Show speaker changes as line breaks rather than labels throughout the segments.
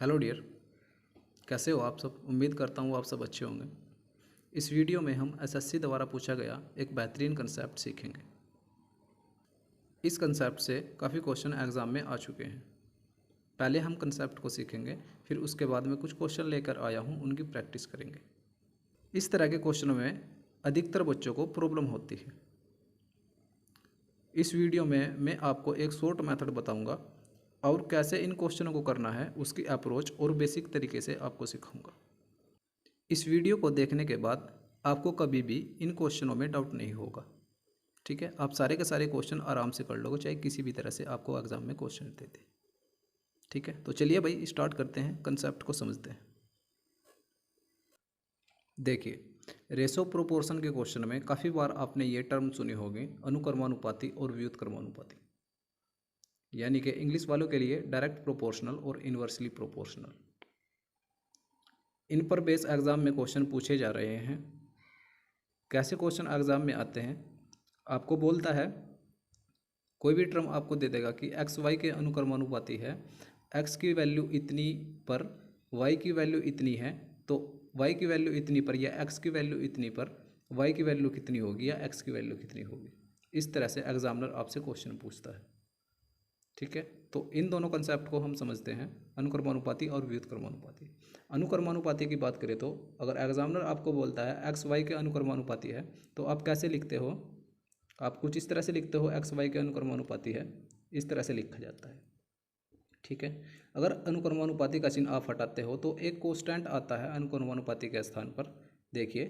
Hello dear, कैसे हो आप सब। उम्मीद करता हूँ आप सब अच्छे होंगे। इस वीडियो में हम एसएससी द्वारा पूछा गया एक बेहतरीन कंसेप्ट सीखेंगे। इस कंसेप्ट से काफ़ी क्वेश्चन एग्ज़ाम में आ चुके हैं। पहले हम कंसेप्ट को सीखेंगे, फिर उसके बाद में कुछ क्वेश्चन लेकर आया हूँ, उनकी प्रैक्टिस करेंगे। इस तरह के क्वेश्चनों में अधिकतर बच्चों को प्रॉब्लम होती है। इस वीडियो में मैं आपको एक शॉर्ट मेथड बताऊंगा और कैसे इन क्वेश्चनों को करना है उसकी अप्रोच और बेसिक तरीके से आपको सिखाऊंगा। इस वीडियो को देखने के बाद आपको कभी भी इन क्वेश्चनों में डाउट नहीं होगा। ठीक है, आप सारे के सारे क्वेश्चन आराम से कर लोगे, चाहे किसी भी तरह से आपको एग्जाम में क्वेश्चन देते। ठीक है, तो चलिए भाई स्टार्ट करते हैं, कंसेप्ट को समझते हैं। देखिए, रेशो प्रोपोर्शन के क्वेश्चन में काफ़ी बार आपने ये टर्म सुनी होगी, अनुक्रमानुपाती और व्युत्क्रमानुपाती। यानी कि इंग्लिश वालों के लिए डायरेक्ट प्रोपोर्शनल और इन्वर्सली प्रोपोर्शनल। इन पर बेस एग्ज़ाम में क्वेश्चन पूछे जा रहे हैं। कैसे क्वेश्चन एग्ज़ाम में आते हैं, आपको बोलता है, कोई भी टर्म आपको दे देगा कि एक्स वाई के अनुक्रमानुपाती है, एक्स की वैल्यू इतनी पर वाई की वैल्यू इतनी है, तो वाई की वैल्यू इतनी पर या एक्स की वैल्यू इतनी पर वाई की वैल्यू कितनी होगी या एक्स की वैल्यू कितनी होगी। इस तरह से एग्जामिनर आपसे क्वेश्चन पूछता है। ठीक है, तो इन दोनों कंसेप्ट को हम समझते हैं, अनुक्रमानुपाती और व्युत्क्रमानुपाती। अनुक्रमानुपाती की बात करें तो अगर एग्जामिनर आपको बोलता है एक्स वाई के अनुक्रमानुपाती है, तो आप कैसे लिखते हो, आप कुछ इस तरह से लिखते हो, एक्स वाई के अनुक्रमानुपाती है, इस तरह से लिखा जाता है। ठीक है, अगर अनुक्रमानुपाती का चिन्ह आप हटाते हो तो एक कोस्टेंट आता है अनुक्रमानुपाती के स्थान पर। देखिए,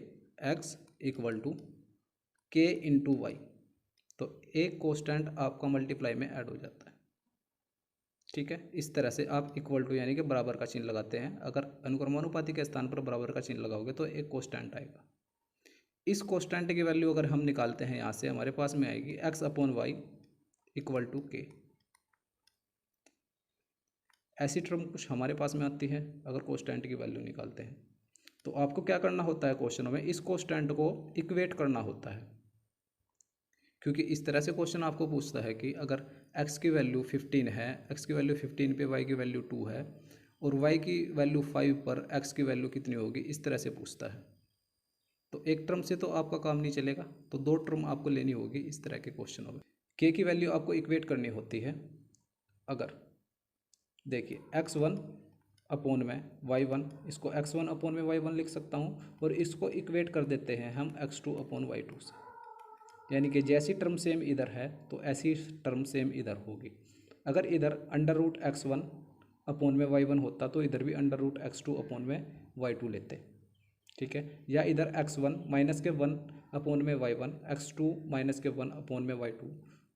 एक्स इक्वल टू के इंटू वाई, तो एक कोस्टेंट आपका मल्टीप्लाई में ऐड हो जाता है। ठीक है, इस तरह से आप इक्वल टू यानी कि बराबर का चिन्ह लगाते हैं। अगर अनुक्रमानुपाती के स्थान पर बराबर का चिन्ह लगाओगे तो एक कोस्टेंट आएगा। इस कोस्टेंट की वैल्यू अगर हम निकालते हैं यहाँ से, हमारे पास में आएगी x upon y equal to k. ऐसी टर्म कुछ हमारे पास में आती है अगर कोस्टेंट की वैल्यू निकालते हैं। तो आपको क्या करना होता है, क्वेश्चनों में इस कोस्टेंट को इक्वेट करना होता है। क्योंकि इस तरह से क्वेश्चन आपको पूछता है कि अगर x की वैल्यू 15 है, x की वैल्यू 15 पे y की वैल्यू 2 है और y की वैल्यू 5 पर x की वैल्यू कितनी होगी, इस तरह से पूछता है। तो एक टर्म से तो आपका काम नहीं चलेगा, तो दो टर्म आपको लेनी होगी इस तरह के क्वेश्चनों में। k की वैल्यू आपको इक्वेट करनी होती है। अगर देखिए x1 अपॉन में y1, इसको x1 अपॉन में y1 लिख सकता हूँ और इसको इक्वेट कर देते हैं हम x2 अपॉन y2 से। यानी कि जैसी टर्म सेम इधर है तो ऐसी टर्म सेम इधर होगी। अगर इधर अंडर रूट x1 अपॉन में y1 होता तो इधर भी अंडर रूट x2 अपॉन में y2 लेते। ठीक है, या इधर x1 माइनस के 1 अपॉन में y1, x2 minus k 1 upon में y2,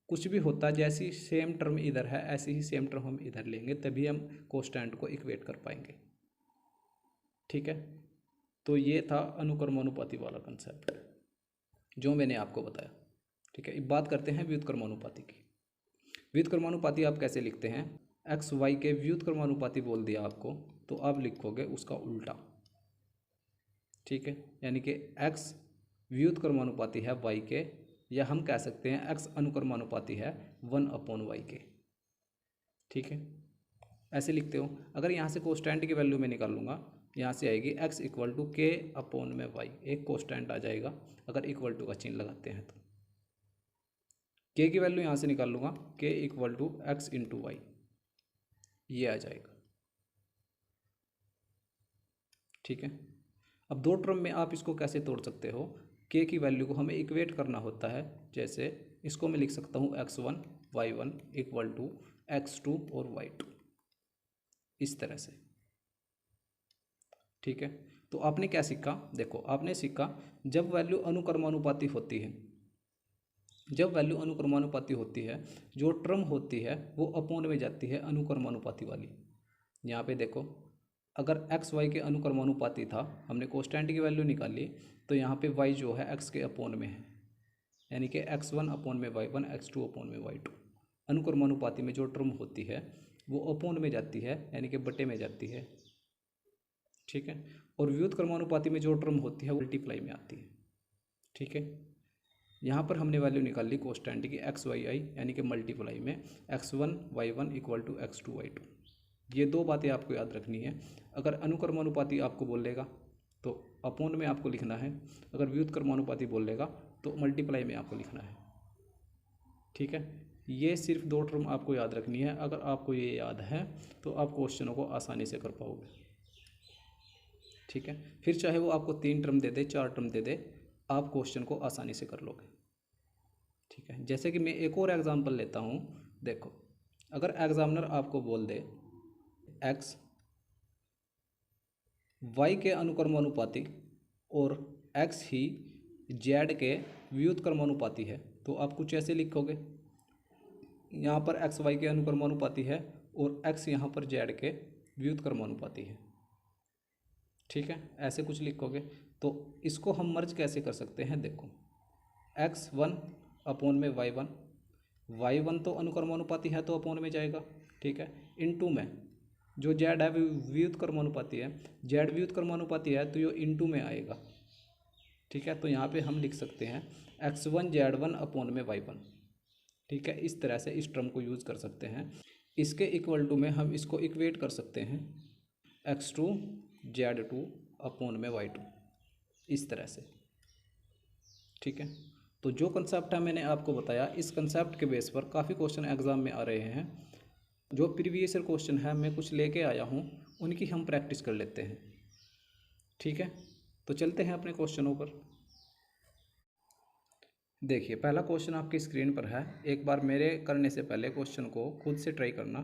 कुछ भी होता, जैसी सेम टर्म इधर है ऐसी ही सेम टर्म हम इधर लेंगे, तभी हम कोस्टेंट को इक्वेट कर पाएंगे। ठीक है, तो ये था अनुक्रमानुपाती वाला कंसेप्ट जो मैंने आपको बताया। ठीक है, अब बात करते हैं व्युत्क्रमानुपाती की। व्युत्क्रमानुपाती आप कैसे लिखते हैं, एक्स वाई के व्युत्क्रमानुपाती बोल दिया आपको तो आप लिखोगे उसका उल्टा। ठीक है, यानी कि एक्स व्युत्क्रमानुपाती है वाई के, या हम कह सकते हैं एक्स अनुक्रमानुपाती है 1 अपॉन वाई के। ठीक है, ऐसे लिखते हो। अगर यहाँ से कोस्टेंट की वैल्यू मैं निकाल लूँगा, यहाँ से आएगी एक्स इक्वल टू के अपॉन में वाई, एक कोस्टेंट आ जाएगा अगर इक्वल टू का चिन्ह लगाते हैं तो। के की वैल्यू यहाँ से निकाल लूँगा, k equal to x into y, ये आ जाएगा। ठीक है, अब दो टर्म में आप इसको कैसे तोड़ सकते हो, के की वैल्यू को हमें इक्वेट करना होता है। जैसे इसको मैं लिख सकता हूँ x1 y1 equal to x2 और y2, इस तरह से। ठीक है, तो आपने क्या सीखा, देखो आपने सीखा जब वैल्यू अनुक्रमानुपाती होती है, जब वैल्यू अनुक्रमानुपाती होती है, जो टर्म होती है वो अपोन में जाती है अनुक्रमानुपाती वाली। यहाँ पे देखो, अगर x y के अनुक्रमानुपाती था, हमने कोस्टेंट की वैल्यू निकाली, तो यहाँ पे y जो है x के अपोन में है, यानी कि x1 अपोन में y1, x2 अपोन में y2। अनुक्रमानुपाती में जो टर्म होती है वो अपोन में जाती है, यानी कि बटे में जाती है। ठीक है, और व्युत्क्रमानुपाती में जो टर्म होती है वो मल्टीप्लाई में आती है। ठीक है, यहाँ पर हमने वैल्यू निकाल ली कोस्टेंट की एक्स वाई आई, यानी कि मल्टीप्लाई में x1 y1 equal to x2 y2। ये दो बातें आपको याद रखनी है। अगर अनुक्रमानुपाती आपको बोल देगा तो अपोन में आपको लिखना है, अगर व्युत्क्रमानुपाती बोल देगा तो मल्टीप्लाई में आपको लिखना है। ठीक है, ये सिर्फ दो टर्म आपको याद रखनी है। अगर आपको ये याद है तो आप क्वेश्चनों को आसानी से कर पाओगे। ठीक है, फिर चाहे वो आपको 3 टर्म दे दे, 4 टर्म दे दे, आप क्वेश्चन को आसानी से कर लोगे। ठीक है, जैसे कि मैं एक और एग्जांपल लेता हूँ। देखो, अगर एग्जामिनर आपको बोल दे एक्स वाई के अनुक्रमानुपाती और एक्स ही जेड के व्युत्क्रमानुपाती है, तो आप कुछ ऐसे लिखोगे, यहाँ पर एक्स वाई के अनुक्रमानुपाती है और एक्स यहाँ पर जेड के व्युत्क्रमानुपाती है। ठीक है, ऐसे कुछ लिखोगे। तो इसको हम मर्ज कैसे कर सकते हैं? देखो, x1 अपोन में y1, y1 तो अनुक्रमानुपाती है तो अपोन में जाएगा। ठीक है, इनटू में जो z है व्युत्क्रमानुपाती है, z व्युत्क्रमानुपाती है तो ये इनटू में आएगा। ठीक है, तो यहाँ पे हम लिख सकते हैं x1 z1 अपोन में y1। ठीक है, इस तरह से इस टर्म को यूज़ कर सकते हैं। इसके इक्वल टू में हम इसको इक्वेट कर सकते हैं x2 z2 अपोन में y2, इस तरह से। ठीक है, तो जो कंसेप्ट है मैंने आपको बताया, इस कंसेप्ट के बेस पर काफ़ी क्वेश्चन एग्जाम में आ रहे हैं। जो प्रीवियस ईयर क्वेश्चन है मैं कुछ लेके आया हूँ, उनकी हम प्रैक्टिस कर लेते हैं। ठीक है, तो चलते हैं अपने क्वेश्चनों पर। देखिए, पहला क्वेश्चन आपकी स्क्रीन पर है। एक बार मेरे करने से पहले क्वेश्चन को खुद से ट्राई करना।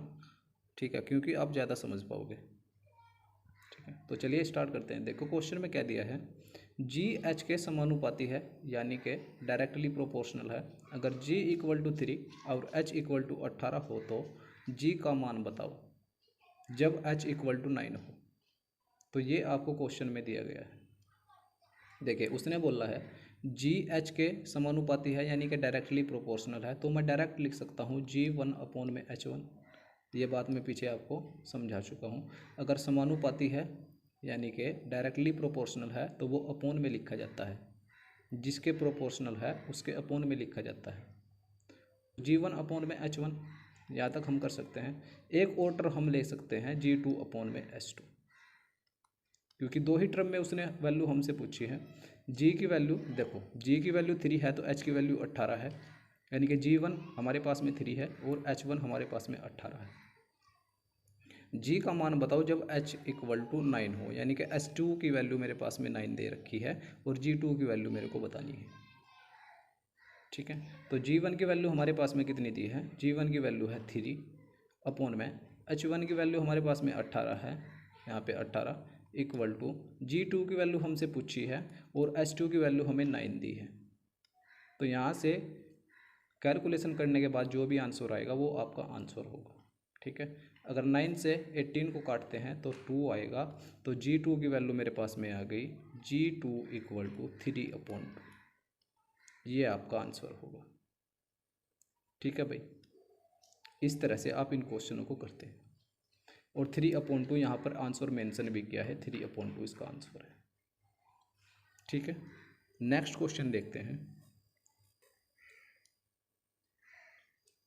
ठीक है, क्योंकि आप ज़्यादा समझ पाओगे। ठीक है, तो चलिए स्टार्ट करते हैं। देखो, क्वेश्चन में क्या दिया है, जी एच के समानुपाती है, यानी कि डायरेक्टली प्रोपोर्शनल है। अगर जी इक्वल टू 3 और एच इक्वल टू 18 हो तो जी का मान बताओ जब एच इक्वल टू 9 हो। तो ये आपको क्वेश्चन में दिया गया है। देखिए, उसने बोला है जी एच के समानुपाती है, यानी कि डायरेक्टली प्रोपोर्शनल है, तो मैं डायरेक्ट लिख सकता हूँ G1 अपोन में H1। ये बात मैं पीछे आपको समझा चुका हूँ। अगर समानुपाती है यानी कि डायरेक्टली प्रोपोर्शनल है तो वो अपोन में लिखा जाता है, जिसके प्रोपोर्शनल है उसके अपोन में लिखा जाता है। G1 अपोन में H1, यहाँ तक हम कर सकते हैं। एक और टर्म हम ले सकते हैं G2 अपोन में H2, क्योंकि दो ही टर्म में उसने वैल्यू हमसे पूछी है। जी की वैल्यू देखो, जी की वैल्यू 3 है तो एच की वैल्यू 18 है, यानी कि G1 हमारे पास में 3 है और H1 हमारे पास में 18 है। जी का मान बताओ जब h इक्वल टू 9 हो, यानी कि H2 की वैल्यू मेरे पास में 9 दे रखी है और G2 की वैल्यू मेरे को बतानी है। ठीक है, तो G1 की वैल्यू हमारे पास में कितनी दी है? G1 की वैल्यू है 3 अपोन में H1 की वैल्यू हमारे पास में 18 है, यहाँ पे 18 इक्वल टू G2 की वैल्यू हमसे पूछी है और H2 की वैल्यू हमें 9 दी है। तो यहाँ से कैलकुलेशन करने के बाद जो भी आंसर आएगा वो आपका आंसर होगा। ठीक है, अगर 9 से 18 को काटते हैं तो 2 आएगा, तो G2 की वैल्यू मेरे पास में आ गई G2 इक्वल टू 3 अपोन 2। ये आपका आंसर होगा। ठीक है भाई, इस तरह से आप इन क्वेश्चनों को करते हैं। और 3 अपोन 2 यहाँ पर आंसर मेंशन भी किया है, 3 अपोन 2 इसका आंसर है। ठीक है, नेक्स्ट क्वेश्चन देखते हैं।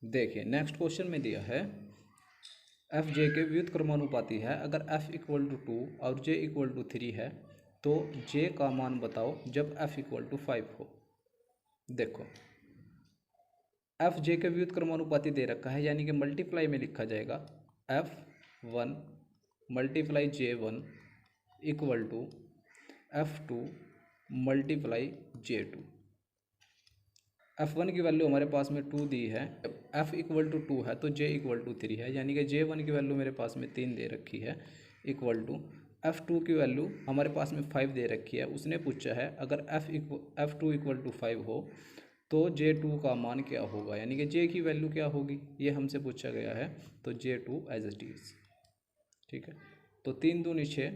देखिए, नेक्स्ट क्वेश्चन में दिया है एफ जे के व्युत्क्रमानुपाती है। अगर एफ इक्वल टू 2 और जे इक्वल टू 3 है तो जे का मान बताओ जब एफ इक्वल टू 5 हो। देखो, एफ जे के व्युत्क्रमानुपाती दे रखा है, यानी कि मल्टीप्लाई में लिखा जाएगा F1 multiply J1 equal to F2 multiply J2। F1 की वैल्यू हमारे पास में 2 दी है, F इक्वल टू 2 है तो J इक्वल टू 3 है, यानी कि J1 की वैल्यू मेरे पास में 3 दे रखी है इक्वल टू F2 की वैल्यू हमारे पास में 5 दे रखी है। उसने पूछा है अगर F2 इक्वल टू 5 हो तो J2 का मान क्या होगा, यानी कि J की वैल्यू क्या होगी, ये हमसे पूछा गया है। तो J2 एज इट इज। ठीक है, तो 3 दूनी 6,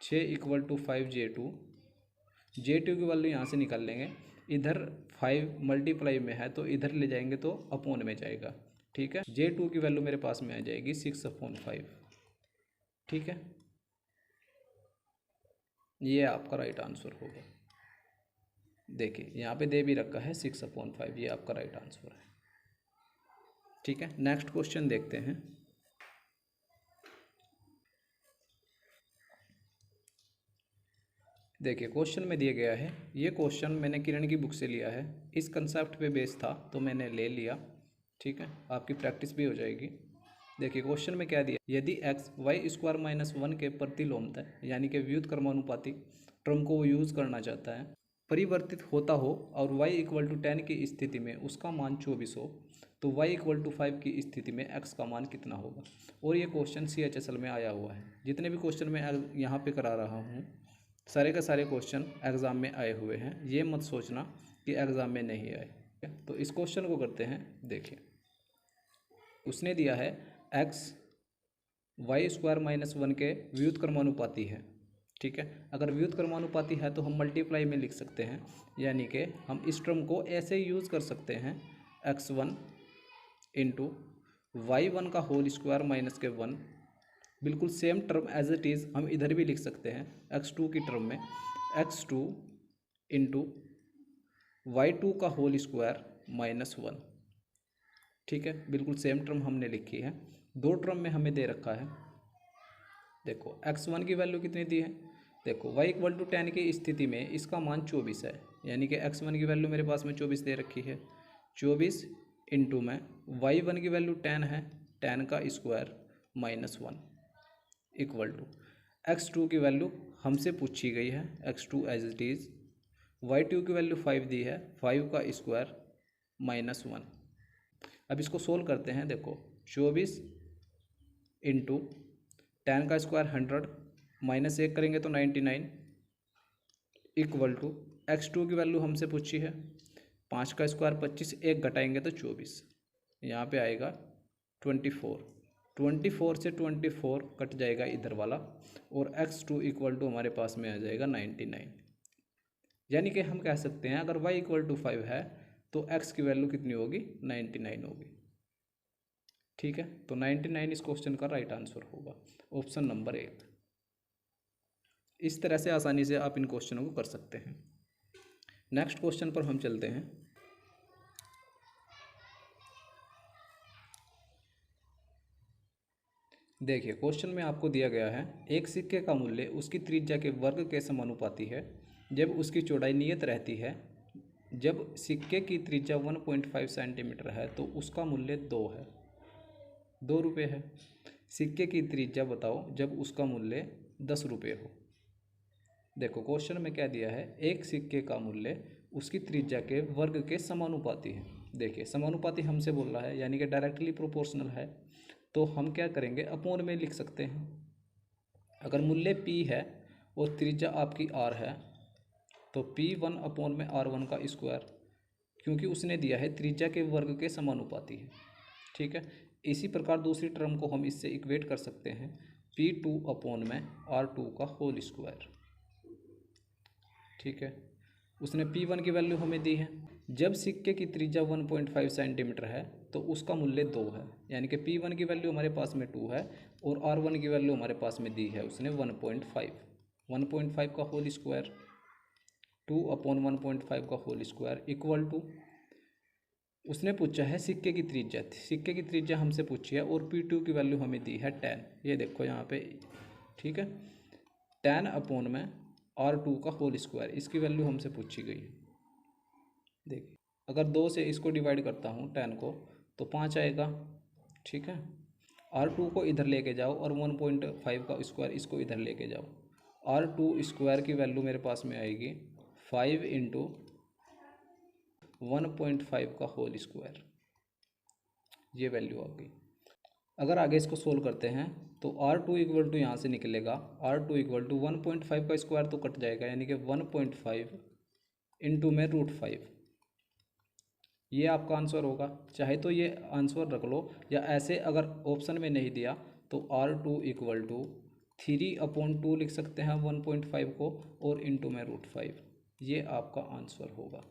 6 इक्वल टू 5 J2 की वैल्यू यहाँ से निकाल लेंगे। इधर 5 मल्टीप्लाई में है तो इधर ले जाएंगे तो अपोन में जाएगा। ठीक है, J2 की वैल्यू मेरे पास में आ जाएगी 6 अपोन 5। ठीक है, ये आपका राइट आंसर होगा। देखिए, यहाँ पे दे भी रखा है 6 अपोन 5, ये आपका राइट आंसर है। ठीक है, नेक्स्ट क्वेश्चन देखते हैं। देखिए क्वेश्चन में दिया गया है, ये क्वेश्चन मैंने किरण की बुक से लिया है, इस कंसेप्ट पे बेस था तो मैंने ले लिया। ठीक है, आपकी प्रैक्टिस भी हो जाएगी। देखिए क्वेश्चन में क्या दिया, यदि x y² - 1 के प्रतिलोमतः यानी कि व्युत्क्रमानुपाती टर्म को वो यूज़ करना चाहता है, परिवर्तित होता हो और y = 10 की स्थिति में उसका मान 24 हो, तो y = 5 की स्थिति में x का मान कितना होगा। और ये क्वेश्चन CHSL में आया हुआ है। जितने भी क्वेश्चन मैं यहाँ पे करा रहा हूँ, सारे के सारे क्वेश्चन एग्ज़ाम में आए हुए हैं। ये मत सोचना कि एग्ज़ाम में नहीं आए। तो इस क्वेश्चन को करते हैं। देखिए उसने दिया है x y² - 1 के व्युत्क्रमानुपाती है। ठीक है, अगर व्युत्क्रमानुपाती है तो हम मल्टीप्लाई में लिख सकते हैं, यानी कि हम इस टर्म को ऐसे यूज़ कर सकते हैं x1 × y1 का होल स्क्वायर माइनस के 1। बिल्कुल same term as it is हम इधर भी लिख सकते हैं x2 की टर्म में x2 × y2 का होल स्क्वायर माइनस 1। ठीक है, बिल्कुल सेम टर्म हमने लिखी है। दो टर्म में हमें दे रखा है। देखो x1 की वैल्यू कितनी दी है, देखो y = 10 की स्थिति में इसका मान 24 है, यानी कि x1 की वैल्यू मेरे पास में 24 दे रखी है। 24 इंटू में y1 की वैल्यू 10 है, 10 का square minus 1 equal to x2 की वैल्यू हमसे पूछी गई है x2 as it is, y2 की वैल्यू 5 दी है, 5 का स्क्वायर माइनस 1। अब इसको सोल्व करते हैं। देखो 24 इंटू 10 का स्क्वायर 100 माइनस 1 करेंगे तो 99 इक्वल टू x2 की वैल्यू हमसे पूछी है 5 का स्क्वायर 25, 1 घटाएंगे तो 24, यहाँ पे आएगा 24। 24 से 24 कट जाएगा इधर वाला, और x2 इक्वल टू हमारे पास में आ जाएगा 99। यानी कि हम कह सकते हैं अगर y = 5 है तो x की वैल्यू कितनी होगी, 99 होगी। ठीक है, तो 99 इस क्वेश्चन का राइट आंसर होगा, ऑप्शन नंबर 1। इस तरह से आसानी से आप इन क्वेश्चनों को कर सकते हैं। नेक्स्ट क्वेश्चन पर हम चलते हैं। देखिए क्वेश्चन में आपको दिया गया है, एक सिक्के का मूल्य उसकी त्रिज्या के वर्ग के समानुपाती है जब उसकी चौड़ाई नियत रहती है। जब सिक्के की त्रिज्या 1.5 सेंटीमीटर है तो उसका मूल्य 2 है, 2 रुपये है। सिक्के की त्रिज्या बताओ जब उसका मूल्य 10 रुपये हो। देखो क्वेश्चन में क्या दिया है, एक सिक्के का मूल्य उसकी त्रिज्या के वर्ग के समानुपाती है। देखिए समानुपाती हमसे बोल रहा है, यानी कि डायरेक्टली प्रोपोर्शनल है, तो हम क्या करेंगे, अपोन में लिख सकते हैं। अगर मूल्य p है और त्रिज्या आपकी r है तो P1/R1 का स्क्वायर, क्योंकि उसने दिया है त्रिज्या के वर्ग के समानुपाती है। ठीक है, इसी प्रकार दूसरी टर्म को हम इससे इक्वेट कर सकते हैं P2/R2 का होल स्क्वायर। ठीक है, उसने P1 की वैल्यू हमें दी है। जब सिक्के की त्रिज्या 1.5 सेंटीमीटर है तो उसका मूल्य 2 है, यानी कि P1 की वैल्यू हमारे पास में 2 है और R1 की वैल्यू हमारे पास में दी है उसने 1.5 का होल स्क्वायर, 2/1.5 का होल स्क्वायर इक्वल टू, उसने पूछा है सिक्के की त्रिज्या, सिक्के की त्रिज्या हमसे पूछी है और P2 की वैल्यू हमें दी है 10। ये देखो यहाँ पे, ठीक है, 10/R2 का होल स्क्वायर, इसकी वैल्यू हमसे पूछी गई है। देखिए अगर 2 से इसको डिवाइड करता हूँ 10 को तो 5 आएगा। ठीक है, R2 को इधर लेके जाओ और 1.5 का स्क्वायर इसको इधर लेके जाओ। R2 स्क्वायर की वैल्यू मेरे पास में आएगी 5 × 1.5 का होल स्क्वायर, ये वैल्यू आ गई। अगर आगे इसको सोल्व करते हैं तो R2 इक्वल टू यहाँ से निकलेगा, R2 इक्वल टू 1.5 का स्क्वायर तो कट जाएगा, यानी कि 1.5 इंटू में √5, ये आपका आंसर होगा। चाहे तो ये आंसर रख लो, या ऐसे अगर ऑप्शन में नहीं दिया तो R2 इक्वल टू 3/2 लिख सकते हैं 1.5 को, और इंटू में √5, ये आपका आंसर होगा।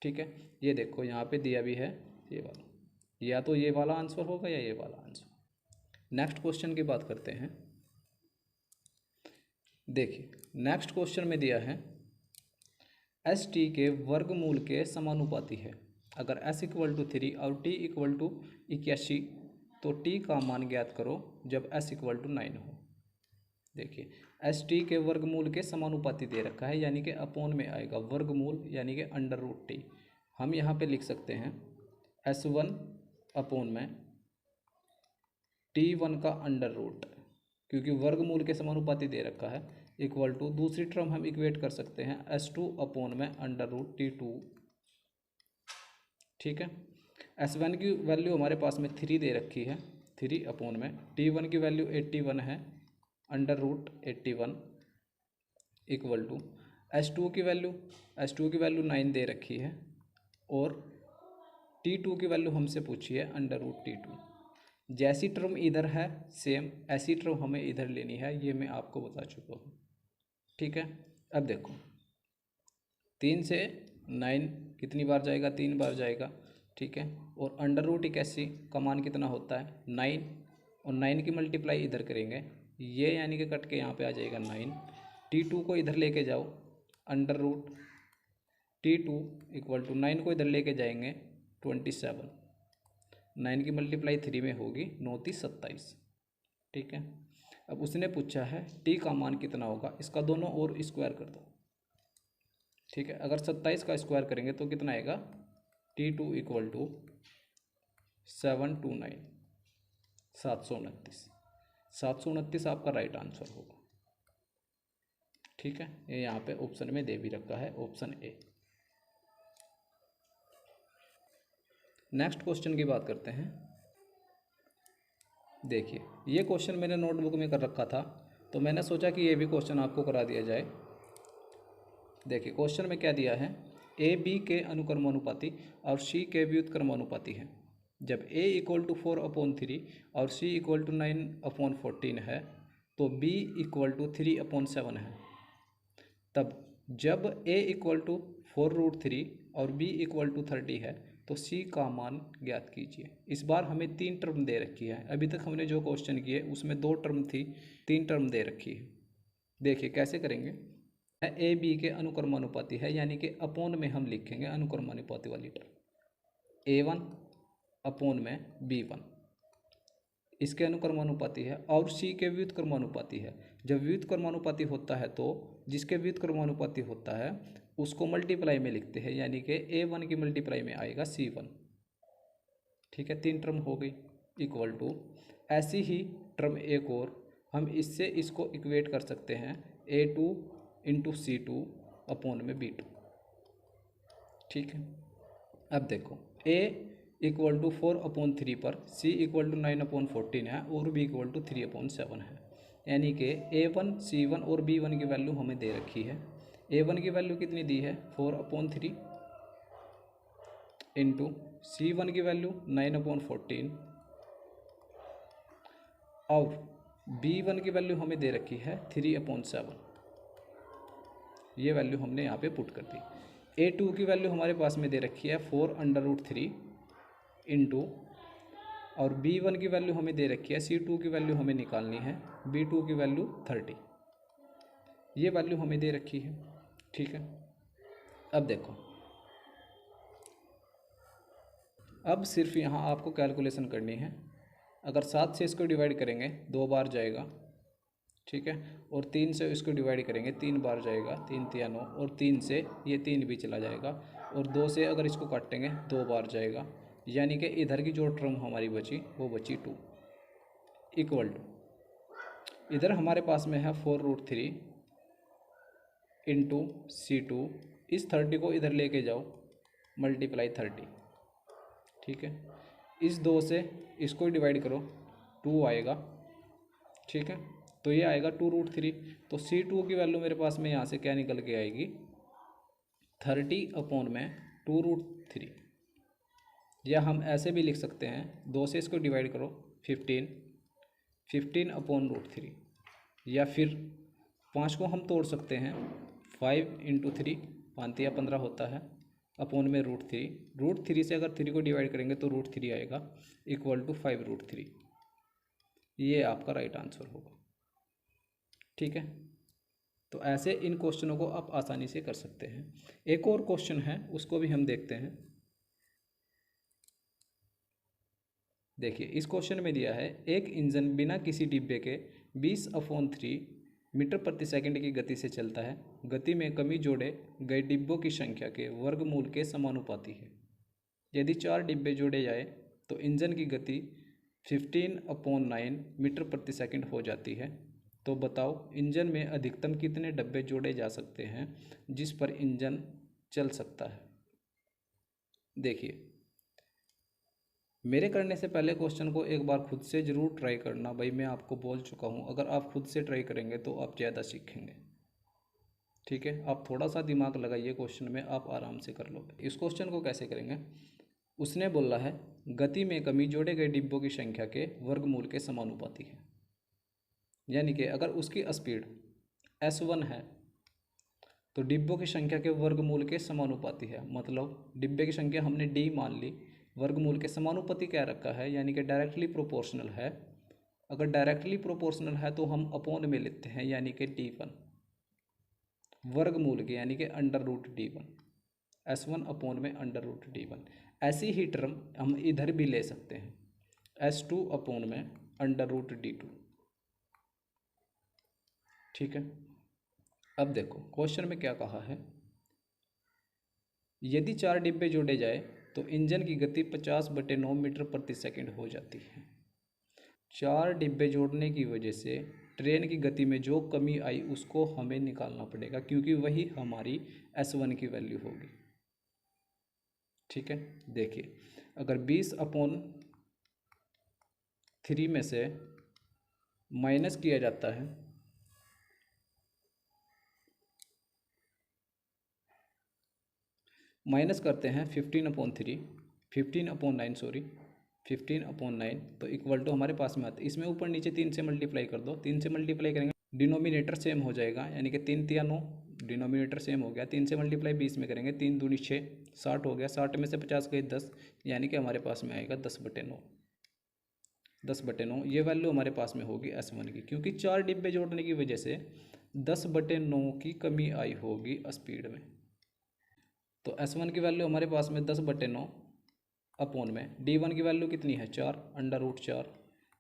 ठीक है, ये देखो यहाँ पे दिया भी है ये वाला, या तो ये वाला आंसर होगा या ये वाला आंसर। नेक्स्ट क्वेश्चन की बात करते हैं। देखिए नेक्स्ट क्वेश्चन में दिया है एस टी के वर्गमूल के समानुपाती है। अगर s इक्वल टू 3 और t इक्वल टू 81 तो t का मान ज्ञात करो जब s इक्वल टू 9 हो। देखिए एस टी के वर्गमूल के समानुपाती दे रखा है, यानी कि अपोन में आएगा वर्गमूल यानी कि अंडर रूट टी। हम यहाँ पे लिख सकते हैं S1 अपोन में T1 का अंडर रूट, क्योंकि वर्गमूल के समानुपाती दे रखा है, इक्वल टू दूसरी टर्म हम इक्वेट कर सकते हैं S2 अपोन में अंडर रूट T2। ठीक है, S1 की वैल्यू हमारे पास में 3 दे रखी है, 3 अपोन में T1 की वैल्यू 81 है, under root 81 equal to S2 की वैल्यू 9 दे रखी है, और T2 की वैल्यू हमसे पूछी है अंडर रूट T2। जैसी टर्म इधर है सेम ऐसी टर्म हमें इधर लेनी है, ये मैं आपको बता चुका हूँ। ठीक है, अब देखो 3 से 9 कितनी बार जाएगा, 3 बार जाएगा। ठीक है, और अंडर रूट 81 का मान कितना होता है 9, और 9 की मल्टीप्लाई इधर करेंगे, ये यानी कि कट के यहाँ पे आ जाएगा 9। T2 को इधर लेके जाओ, under root T2 equal to 9 को इधर लेके जाएंगे 27, 9 की मल्टीप्लाई 3 में होगी 9 3 27। ठीक है, अब उसने पूछा है T का मान कितना होगा, इसका दोनों ओर स्क्वायर कर दो। ठीक है, अगर 27 का स्क्वायर करेंगे तो कितना आएगा T2 इक्वल टू 729, 729, 729 आपका राइट आंसर होगा। ठीक है, ये यहाँ पे ऑप्शन में दे भी रखा है, ऑप्शन ए। नेक्स्ट क्वेश्चन की बात करते हैं। देखिए ये क्वेश्चन मैंने नोटबुक में कर रखा था, तो मैंने सोचा कि ये भी क्वेश्चन आपको करा दिया जाए। देखिए क्वेश्चन में क्या दिया है, ए बी के अनुक्रमानुपाती और सी के व्युत्क्रमानुपाती है। जब ए इक्वल टू 4/3 और सी इक्वल टू 9/14 है, तो बी इक्वल टू 3/7 है। तब जब ए इक्वल टू 4√3 और बी इक्वल टू 30 है, तो सी का मान ज्ञात कीजिए। इस बार हमें 3 टर्म दे रखी है, अभी तक हमने जो क्वेश्चन किए उसमें 2 टर्म थी, 3 टर्म दे रखी है। देखिए कैसे करेंगे, ए बी के अनुक्रमानुपाती है, यानी कि अपोन में हम लिखेंगे अनुक्रमानुपाती वाली टर्म A1 अपोन में B1, इसके अनुक्रमानुपाती है, और सी के व्युत्क्रमानुपाती है। जब व्युत्क्रमानुपाती होता है तो जिसके व्युत्क्रमानुपाती होता है उसको मल्टीप्लाई में लिखते हैं, यानी कि A1 की मल्टीप्लाई में आएगा C1। ठीक है, 3 टर्म हो गई इक्वल टू, ऐसी ही टर्म एक और हम इससे इसको इक्वेट कर सकते हैं A2 इंटू C2 अपोन में B2। ठीक है, अब देखो A इक्वल टू 4/3 पर C इक्वल टू 9/14 है, और B इक्वल टू 3/7 है, यानी कि A1 C1 और B1 की वैल्यू हमें दे रखी है। A1 की वैल्यू कितनी दी है 4/3 इंटू C1 की वैल्यू 9/14, और B1 की वैल्यू हमें दे रखी है 3/7। ये वैल्यू हमने यहाँ पे पुट कर दी। A2 की वैल्यू हमारे पास में दे रखी है 4√3 इंटू, और B1 की वैल्यू हमें दे रखी है, C2 की वैल्यू हमें निकालनी है, B2 की वैल्यू 30, ये वैल्यू हमें दे रखी है। ठीक है, अब देखो, अब सिर्फ यहाँ आपको कैलकुलेशन करनी है। अगर 7 से इसको डिवाइड करेंगे 2 बार जाएगा। ठीक है, और 3 से इसको डिवाइड करेंगे 3 बार जाएगा, 3 3 9, और 3 से ये 3 भी चला जाएगा, और 2 से अगर इसको काटेंगे 2 बार जाएगा, यानी कि इधर की जो टर्म हमारी बची वो बची 2 इक्वल टू, इधर हमारे पास में है 4√3 इंटू C2, इस 30 को इधर लेके जाओ मल्टीप्लाई 30। ठीक है, इस 2 से इसको डिवाइड करो 2 आएगा। ठीक है, तो ये आएगा 2√3, तो C2 की वैल्यू मेरे पास में यहाँ से क्या निकल के आएगी 30 अपोन में 2√3, या हम ऐसे भी लिख सकते हैं 2 से इसको डिवाइड करो 15 अपोन √3, या फिर 5 को हम तोड़ सकते हैं 5 इंटू 3 5 या 15 होता है, अपोन में √3 से अगर 3 को डिवाइड करेंगे तो √3 आएगा इक्वल टू 5√3। ये आपका राइट आंसर होगा। ठीक है, तो ऐसे इन क्वेश्चनों को आप आसानी से कर सकते हैं। एक और क्वेश्चन है उसको भी हम देखते हैं। देखिए इस क्वेश्चन में दिया है एक इंजन बिना किसी डिब्बे के 20/3 मीटर प्रति सेकंड की गति से चलता है। गति में कमी जोड़े गए डिब्बों की संख्या के वर्गमूल के समानुपाती है। यदि 4 डिब्बे जोड़े जाए तो इंजन की गति 15/9 मीटर प्रति सेकंड हो जाती है। तो बताओ इंजन में अधिकतम कितने डब्बे जोड़े जा सकते हैं जिस पर इंजन चल सकता है। देखिए, मेरे करने से पहले क्वेश्चन को एक बार खुद से ज़रूर ट्राई करना। भाई मैं आपको बोल चुका हूँ, अगर आप खुद से ट्राई करेंगे तो आप ज़्यादा सीखेंगे। ठीक है, आप थोड़ा सा दिमाग लगाइए क्वेश्चन में, आप आराम से कर लोगे। इस क्वेश्चन को कैसे करेंगे, उसने बोला है गति में कमी जोड़े गए डिब्बों की संख्या के वर्गमूल के समानुपाती है। यानी कि अगर उसकी स्पीड S1 है तो डिब्बों की संख्या के वर्गमूल के समानुपाती है। मतलब डिब्बे की संख्या हमने D मान ली, वर्गमूल के समानुपाती क्या रखा है, यानी कि डायरेक्टली प्रोपोर्शनल है। अगर डायरेक्टली प्रोपोर्शनल है तो हम अपॉन में लेते हैं, यानी कि D1 वर्गमूल के, यानी कि √D1, S1 अपॉन में √D1। ऐसी ही टर्म हम इधर भी ले सकते हैं, S2 अपॉन में √D2। ठीक है, अब देखो क्वेश्चन में क्या कहा है, यदि 4 डिब्बे जोड़े जाए तो इंजन की गति 50/9 मीटर प्रति सेकंड हो जाती है। 4 डिब्बे जोड़ने की वजह से ट्रेन की गति में जो कमी आई उसको हमें निकालना पड़ेगा, क्योंकि वही हमारी S1 की वैल्यू होगी। ठीक है, देखिए अगर 20/3 में से माइनस किया जाता है, माइनस करते हैं 15/9 तो इक्वल टू हमारे पास में आता है। इसमें ऊपर नीचे 3 से मल्टीप्लाई कर दो, 3 से मल्टीप्लाई करेंगे डिनोमिनेटर सेम हो जाएगा, यानी कि 3 तिया 9, डिनोमिनेटर सेम हो गया। 3 से मल्टीप्लाई 20 में करेंगे, 3 दूनी 6, 60 हो गया। 60 में से 50 गए 10, यानी कि हमारे पास में आएगा 10/9। 10/9 ये वैल्यू हमारे पास में होगी S1 की, क्योंकि 4 डिब्बे जोड़ने की वजह से 10/9 की कमी आई होगी स्पीड में। तो S1 की वैल्यू हमारे पास में 10/9 अपॉन में D1 की वैल्यू कितनी है 4 √4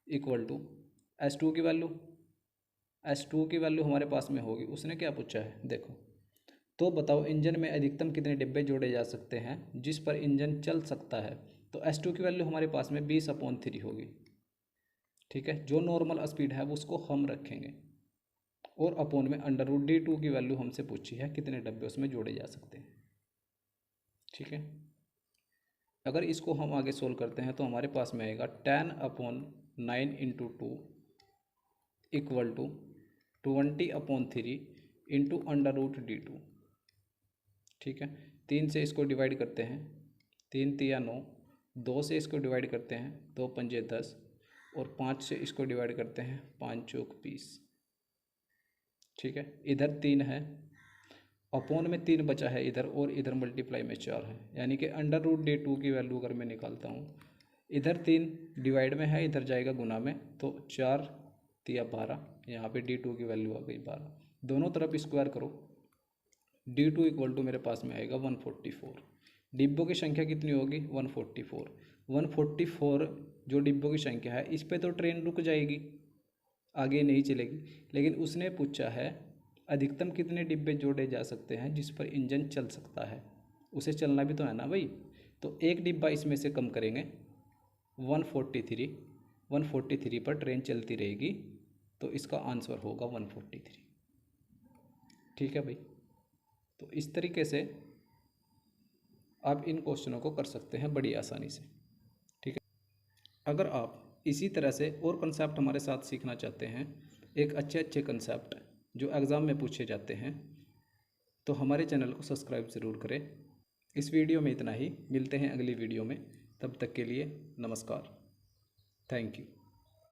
इक्वल टू S2 की वैल्यू, S2 की वैल्यू हमारे पास में होगी। उसने क्या पूछा है देखो, तो बताओ इंजन में अधिकतम कितने डिब्बे जोड़े जा सकते हैं जिस पर इंजन चल सकता है। तो S2 की वैल्यू हमारे पास में 20/3 होगी। ठीक है, जो नॉर्मल स्पीड है उसको हम रखेंगे, और अपॉन में √D2 की वैल्यू हमसे पूछी है कितने डब्बे उसमें जोड़े जा सकते हैं। ठीक है, अगर इसको हम आगे सोल्व करते हैं तो हमारे पास में आएगा 10/9 × 2 इक्वल टू 20/3 इंटू √D2। ठीक है, 3 से इसको डिवाइड करते हैं, 3 तिया 9, 2 से इसको डिवाइड करते हैं, 2 पंजे 10, और 5 से इसको डिवाइड करते हैं, 5 चौक 20। ठीक है, इधर 3 है, अपॉन में 3 बचा है इधर, और इधर मल्टीप्लाई में 4 है, यानी कि √D2 की वैल्यू अगर मैं निकालता हूँ, इधर 3 डिवाइड में है, इधर जाएगा गुना में, तो 4 तिया 12, यहाँ पे D2 की वैल्यू आ गई 12। दोनों तरफ स्क्वायर करो, D2 इक्वल टू मेरे पास में आएगा 144। डिब्बों की संख्या कितनी होगी 144। 144 जो डिब्बों की संख्या है, इस पर तो ट्रेन रुक जाएगी, आगे नहीं चलेगी। लेकिन उसने पूछा है अधिकतम कितने डिब्बे जोड़े जा सकते हैं जिस पर इंजन चल सकता है, उसे चलना भी तो है ना भाई। तो एक डिब्बा इसमें से कम करेंगे, 143 पर ट्रेन चलती रहेगी, तो इसका आंसर होगा 143। ठीक है भाई, तो इस तरीके से आप इन क्वेश्चनों को कर सकते हैं बड़ी आसानी से। ठीक है, अगर आप इसी तरह से और कंसेप्ट हमारे साथ सीखना चाहते हैं, एक अच्छे कंसेप्ट जो एग्ज़ाम में पूछे जाते हैं, तो हमारे चैनल को सब्सक्राइब ज़रूर करें। इस वीडियो में इतना ही, मिलते हैं अगली वीडियो में, तब तक के लिए नमस्कार, थैंक यू।